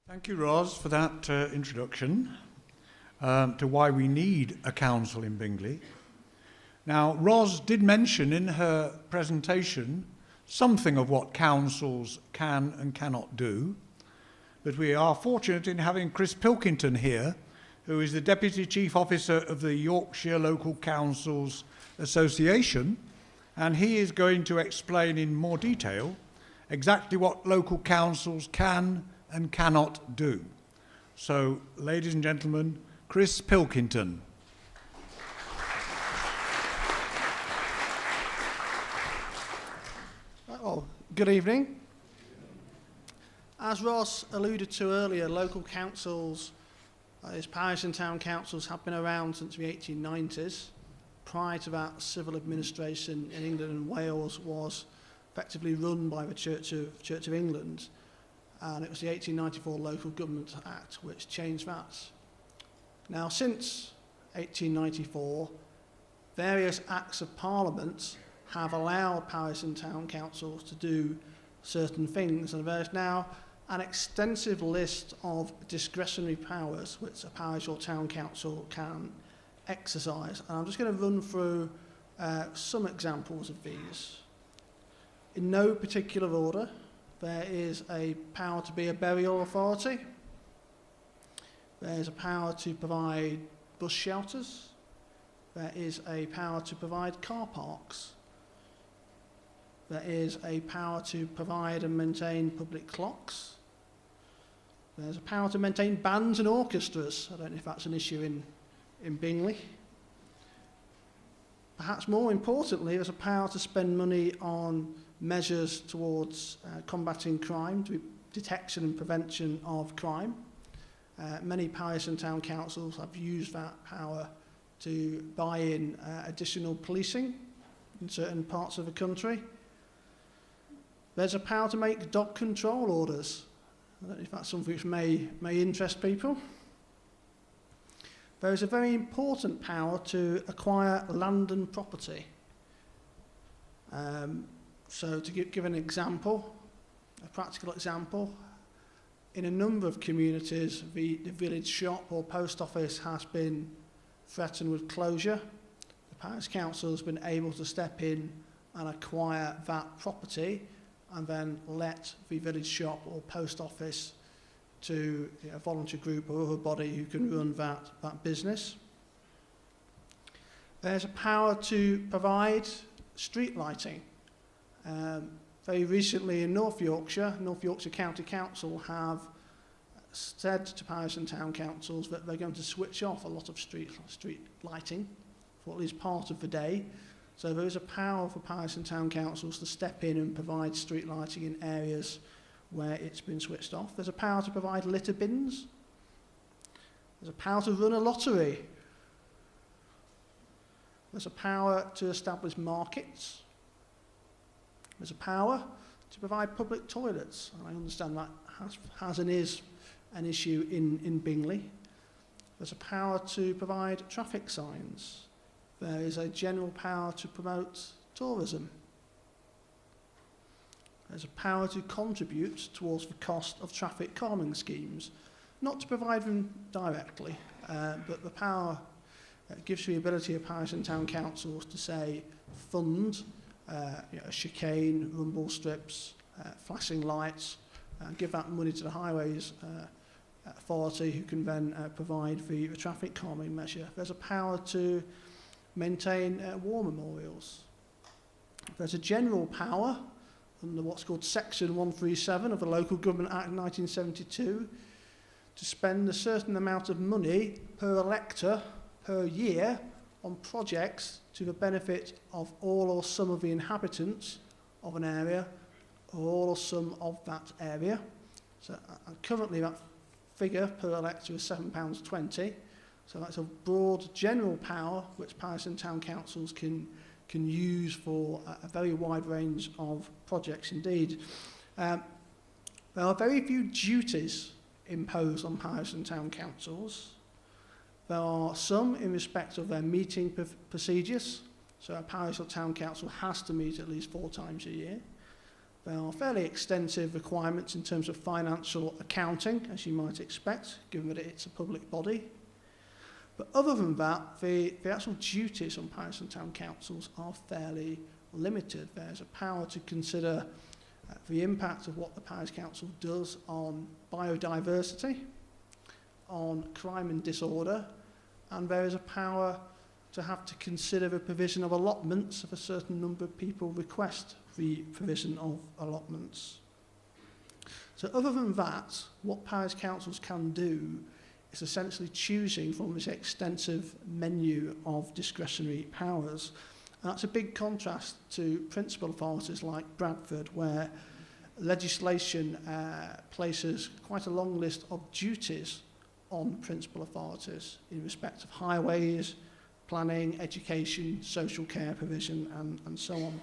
Thank you, Ros, for that introduction to why we need a council in Bingley. Now, Ros did mention in her presentation something of what councils can and cannot do, but we are fortunate in having Chris Pilkington here, who is the Deputy Chief Officer of the Yorkshire Local Councils Association, and he is going to explain in more detail exactly what local councils can and cannot do. So, ladies and gentlemen, Chris Pilkington. Well, good evening. As Ross alluded to earlier, local councils, as parish and town councils, have been around since the 1890s. Prior to that, civil administration in England and Wales was effectively run by the Church of England, and it was the 1894 Local Government Act which changed that. Now, since 1894, various acts of Parliament have allowed parish and town councils to do certain things, and there is now an extensive list of discretionary powers which a parish or town council can exercise. And I'm just going to run through some examples of these. In no particular order, there is a power to be a burial authority. There is a power to provide bus shelters. There is a power to provide car parks. There is a power to provide and maintain public clocks. There's a power to maintain bands and orchestras. I don't know if that's an issue in Bingley. Perhaps more importantly, there's a power to spend money on measures towards combating crime, to detection and prevention of crime. Many parish and town councils have used that power to buy in additional policing in certain parts of the country. There's a power to make dog control orders. I don't know if that's something which may interest people. There is a very important power to acquire land and property. So to give an example, a practical example, in a number of communities, the village shop or post office has been threatened with closure. The parish council has been able to step in and acquire that property and then let the village shop or post office to a volunteer group or other body who can run that business. There's a power to provide street lighting. Very recently in North Yorkshire County Council have said to parish and town councils that they're going to switch off a lot of street lighting for at least part of the day. So there is a power for parish and town councils to step in and provide street lighting in areas where it's been switched off. There's a power to provide litter bins. There's a power to run a lottery. There's a power to establish markets. There's a power to provide public toilets. And I understand that has and is an issue in Bingley. There's a power to provide traffic signs. There is a general power to promote tourism. There's a power to contribute towards the cost of traffic calming schemes, not to provide them directly, but the power gives the ability of parish and town councils to say fund chicane, rumble strips, flashing lights, and give that money to the highways authority who can then provide the traffic calming measure. There's a power to maintain war memorials. There's a general power under what's called Section 137 of the Local Government Act 1972 to spend a certain amount of money per elector per year on projects to the benefit of all or some of the inhabitants of an area or all or some of that area. So currently that figure per elector is £7.20. So that's a broad general power which parish and town councils can use for a very wide range of projects indeed. There are very few duties imposed on parish and town councils. There are some in respect of their meeting procedures. So a parish or town council has to meet at least 4 times a year. There are fairly extensive requirements in terms of financial accounting, as you might expect, given that it's a public body. But other than that, the actual duties on parish and town councils are fairly limited. There's a power to consider the impact of what the parish council does on biodiversity, on crime and disorder, and there is a power to have to consider the provision of allotments if a certain number of people request the provision of allotments. So other than that, what parish councils can do is essentially choosing from this extensive menu of discretionary powers. And that's a big contrast to principal authorities like Bradford, where legislation places quite a long list of duties on principal authorities in respect of highways, planning, education, social care provision, and so on.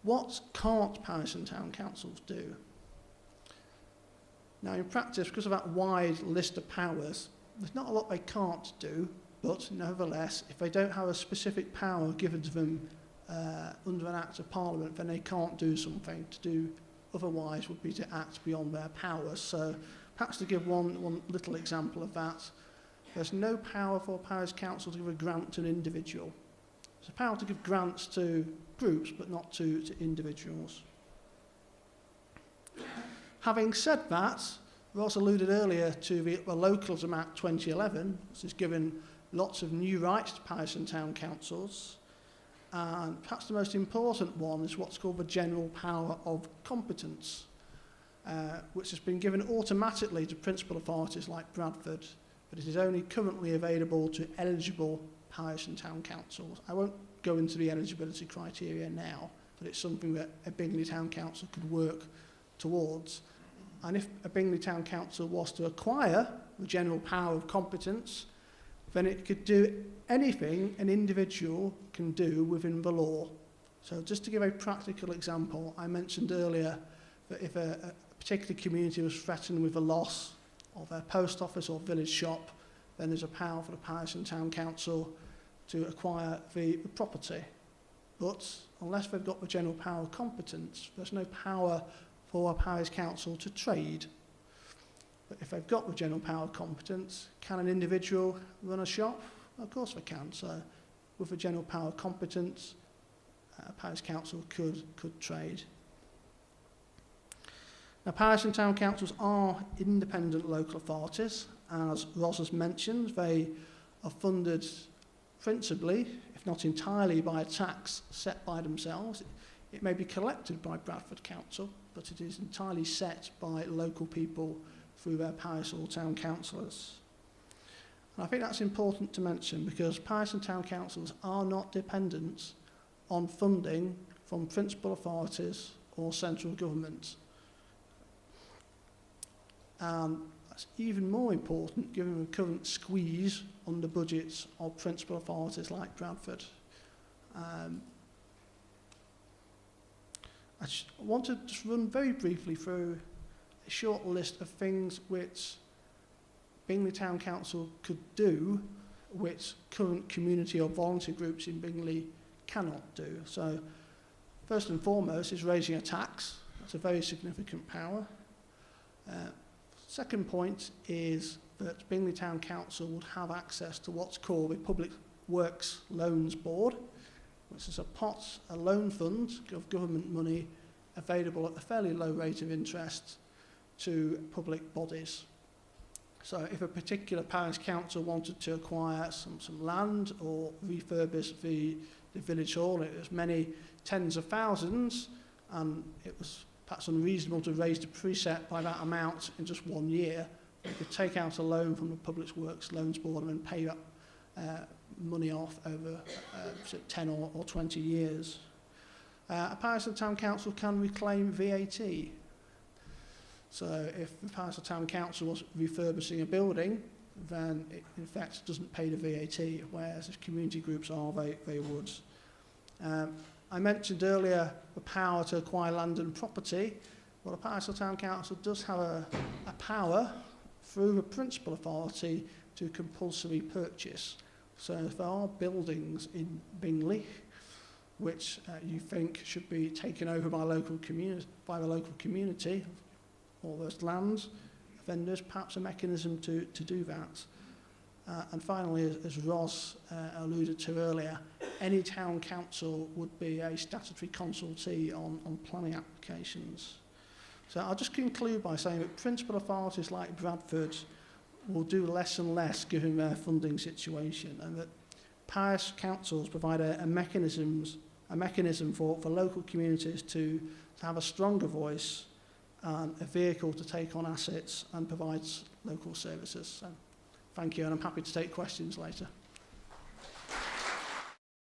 What can't parish and town councils do? Now, in practice, because of that wide list of powers, there's not a lot they can't do, but nevertheless, if they don't have a specific power given to them under an Act of Parliament, then they can't do something. To do otherwise would be to act beyond their powers. So perhaps to give one little example of that, there's no power for a parish council to give a grant to an individual. There's a power to give grants to groups, but not to individuals. Having said that, Ross alluded earlier to the Localism Act 2011, which has given lots of new rights to parish and town councils. And perhaps the most important one is what's called the General Power of Competence, which has been given automatically to principal authorities like Bradford, but it is only currently available to eligible parish and town councils. I won't go into the eligibility criteria now, but it's something that a Bingley Town Council could work towards. And if a Bingley Town Council was to acquire the General Power of Competence, then it could do anything an individual can do within the law. So just to give a practical example, I mentioned earlier that if a particular community was threatened with a loss of their post office or village shop, then there's a power for the parish and town council to acquire the property. But unless they've got the general power of competence, there's no power for a parish council to trade. But if they've got the general power of competence, can an individual run a shop? Of course they can. So with the general power of competence, a parish council could trade. Now, parish and town councils are independent local authorities. As Ross has mentioned, they are funded principally, if not entirely, by a tax set by themselves. It may be collected by Bradford Council, but it is entirely set by local people through their parish or town councillors. And I think that's important to mention because parish and town councils are not dependent on funding from principal authorities or central government. And that's even more important given the current squeeze on the budgets of principal authorities like Bradford. I want to just run very briefly through a short list of things which Bingley Town Council could do which current community or volunteer groups in Bingley cannot do. So first and foremost is raising a tax. That's a very significant power. Second point is that Bingley Town Council would have access to what's called the Public Works Loans Board, which is a loan fund of government money available at a fairly low rate of interest to public bodies. So if a particular parish council wanted to acquire some land or refurbish the village hall, it was many tens of thousands, and it was perhaps unreasonable to raise the precept by that amount in just 1 year, they could take out a loan from the Public Works Loans Board and then pay that money off over 10 or 20 years. A parish and town council can reclaim VAT. So if the parish or town council was refurbishing a building, then it in fact doesn't pay the VAT, whereas if community groups are, they would. I mentioned earlier the power to acquire land and property. Well, a parish or town council does have a power through the principal authority to compulsory purchase. So if there are buildings in Bingley which you think should be taken over by the local community, all those lands, then there's perhaps a mechanism to do that. And finally, as Ros alluded to earlier, any town council would be a statutory consultee on planning applications. So I'll just conclude by saying that principal authorities like Bradford will do less and less given their funding situation, and that parish councils provide a mechanism for local communities to have a stronger voice and a vehicle to take on assets and provide local services. So, thank you, and I'm happy to take questions later.